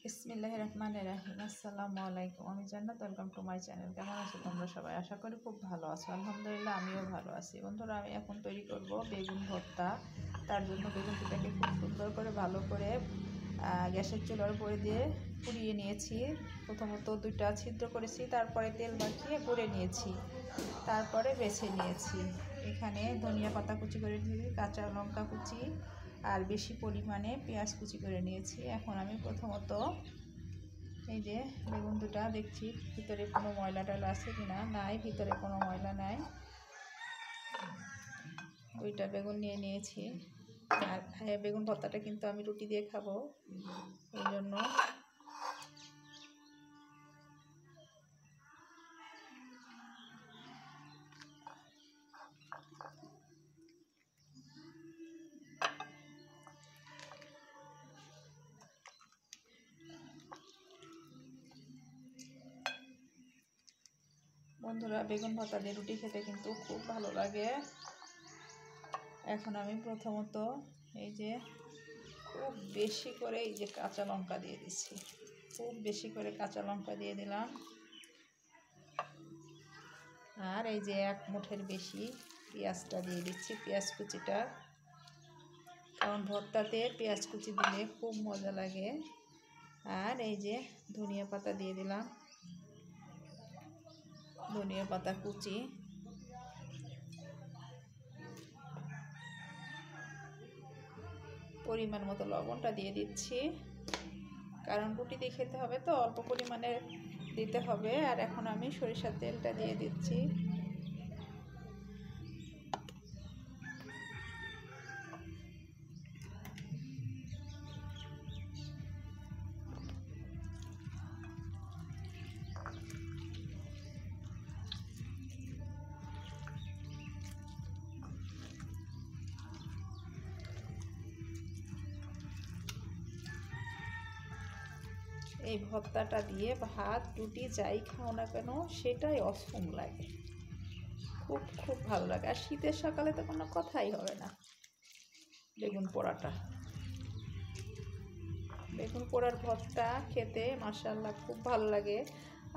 বিসমিল্লাহির রহমানির রহিম। আসসালামু আলাইকুম। আমি জান্নাত, ওয়েলকাম টু মাই চ্যানেল। কেমন আছো তোমরা সবাই? আশা করি খুব ভালো আছো। আলহামদুলিল্লাহ আমিও ভালো আছি। বন্ধুরা, আমি এখন তৈরি করব বেগুন ভর্তা। তার জন্য বেগুনটাকে খুব সুন্দর করে ভালো করে গ্যাসের চুলার উপরে দিয়ে পুড়িয়ে নিয়েছি। প্রথমত 2টা ছিদ্র করেছি, তারপরে তেল মাখিয়ে করে নিয়েছি, তারপরে বেছে নিয়েছি। এখানে ধনিয়া পাতা কুচি করে নিয়েছি, কাঁচা লঙ্কা কুচি আর বেশি পরিমাণে পেঁয়াজ কুচি করে নিয়েছি। এখন আমি প্রথমত এই যে বেগুন দুটা দেখছি ভিতরে কোনো ময়লা টয়লা আছে কিনা। নাই, ভিতরে কোনো ময়লা নাই। 2টা বেগুন নিয়ে নিয়েছি। আর বেগুন ভর্তাটা কিন্তু আমি রুটি দিয়ে খাবো, এই জন্য বন্ধুরা, বেগুন ভর্তা দিয়ে রুটি খেতে কিন্তু খুব ভালো লাগে। এখন আমি প্রথমত এই যে খুব বেশি করে এই যে কাঁচা লঙ্কা দিয়ে দিচ্ছি। খুব বেশি করে কাঁচা লঙ্কা দিয়ে দিলাম। আর এই যে 1 মুঠের বেশি পেঁয়াজটা দিয়ে দিচ্ছি, পেঁয়াজ কুচিটা। কারণ ভর্তাতে পেঁয়াজ কুচি দিলে খুব মজা লাগে। আর এই যে ধনিয়া পাতা দিয়ে দিলাম, ধনিয়া পাতা কুচি। পরিমাণ মতো লবণটা দিয়ে দিচ্ছি, কারণ রুটি দিয়ে খেতে হবে তো অল্প পরিমাণে দিতে হবে। আর এখন আমি সরিষার তেলটা দিয়ে দিচ্ছি। এই ভর্তাটা দিয়ে ভাত রুটি যাই খাও না কেন সেটাই অসম লাগে, খুব খুব ভালো লাগে। আর শীতের সকালে তো কোনো কথাই হবে না। বেগুন পোড়াটা, বেগুন পোড়ার ভর্তা খেতে মাশাআল্লাহ খুব ভালো লাগে।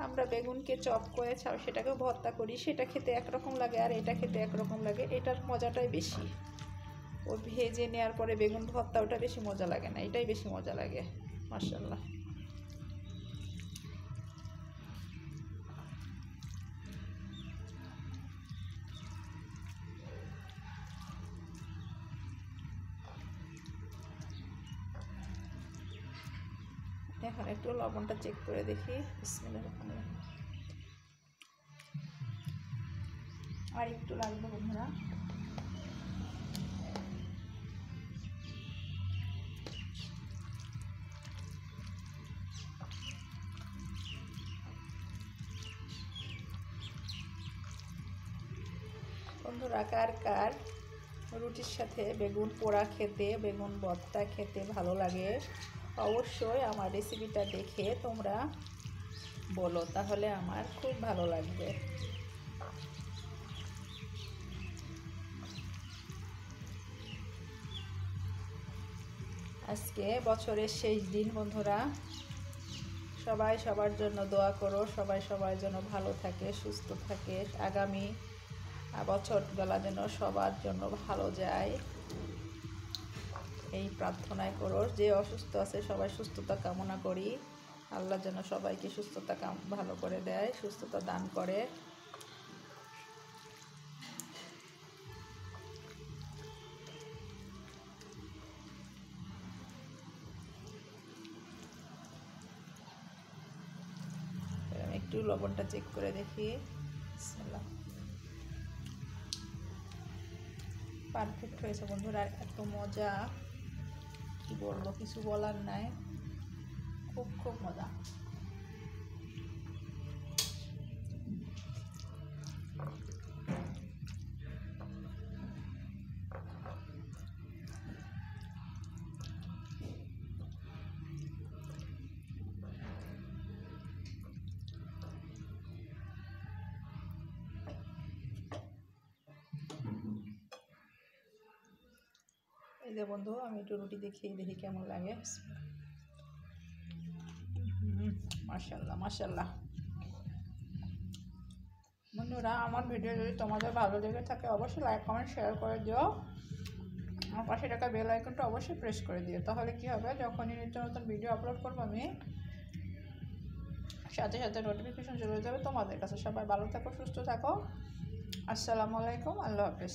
আমরা বেগুনকে চপ করে সেটাকেও ভর্তা করি, সেটা খেতে একরকম লাগে আর এটা খেতে একরকম লাগে। এটার মজাটাই বেশি। ও ভেজে নেওয়ার পরে বেগুন ভর্তা, ওটা বেশি মজা লাগে না, এটাই বেশি মজা লাগে মাশাআল্লাহ। এখন একটু লবণটা চেক করে দেখি। বিসমিল্লাহির রহমানির রহিম। আর একটু লাগবে বন্ধুরা। বন্ধুরা, কার কার রুটির সাথে বেগুন পোড়া খেতে, বেগুন ভর্তা খেতে ভালো লাগে অবশ্যই আমার রেসিপিটা দেখে তোমরা বলো, তাহলে আমার খুব ভালো লাগবে। আজকে বছরের শেষ দিন বন্ধুরা, সবাই সবার জন্য দোয়া করো, সবাই সবার জন্য ভালো থাকে, সুস্থ থাকে। আগামী বছরগুলো যেন সবার জন্য ভালো যায় এই প্রার্থনাই করো। যে অসুস্থ আছে সবাই সুস্থতা কামনা করি। আল্লাহ যেন সবাইকে সুস্থতা ভালো করে দেয়, সুস্থতা দান করে। একটু লবণটা চেক করে দেখি। বিসমিল্লাহ। পারফেক্ট হয়েছে বন্ধুরা। এত মজা, কি বলবো, কিছু বলার নাই। খুব খুব মজা। এই যে বন্ধু, আমি একটু রুটি দিয়ে খেয়ে দেখি কেমন লাগে। মাশাআল্লাহ মাশাআল্লাহ। বন্ধুরা, আমার ভিডিও যদি তোমাদের ভালো লেগে থাকে অবশ্যই লাইক কমেন্ট শেয়ার করে দিও। আমার পাশে থাকা বেল আইকনটা অবশ্যই প্রেস করে দিও, তাহলে কি হবে, যখনই নিত্য নতুন ভিডিও আপলোড করবো আমি সাথে সাথে নোটিফিকেশন চলে যাবে তোমাদের কাছে। সবাই ভালো থাকো, সুস্থ থাকো। আসসালামু আলাইকুম, আল্লাহ হাফেজ।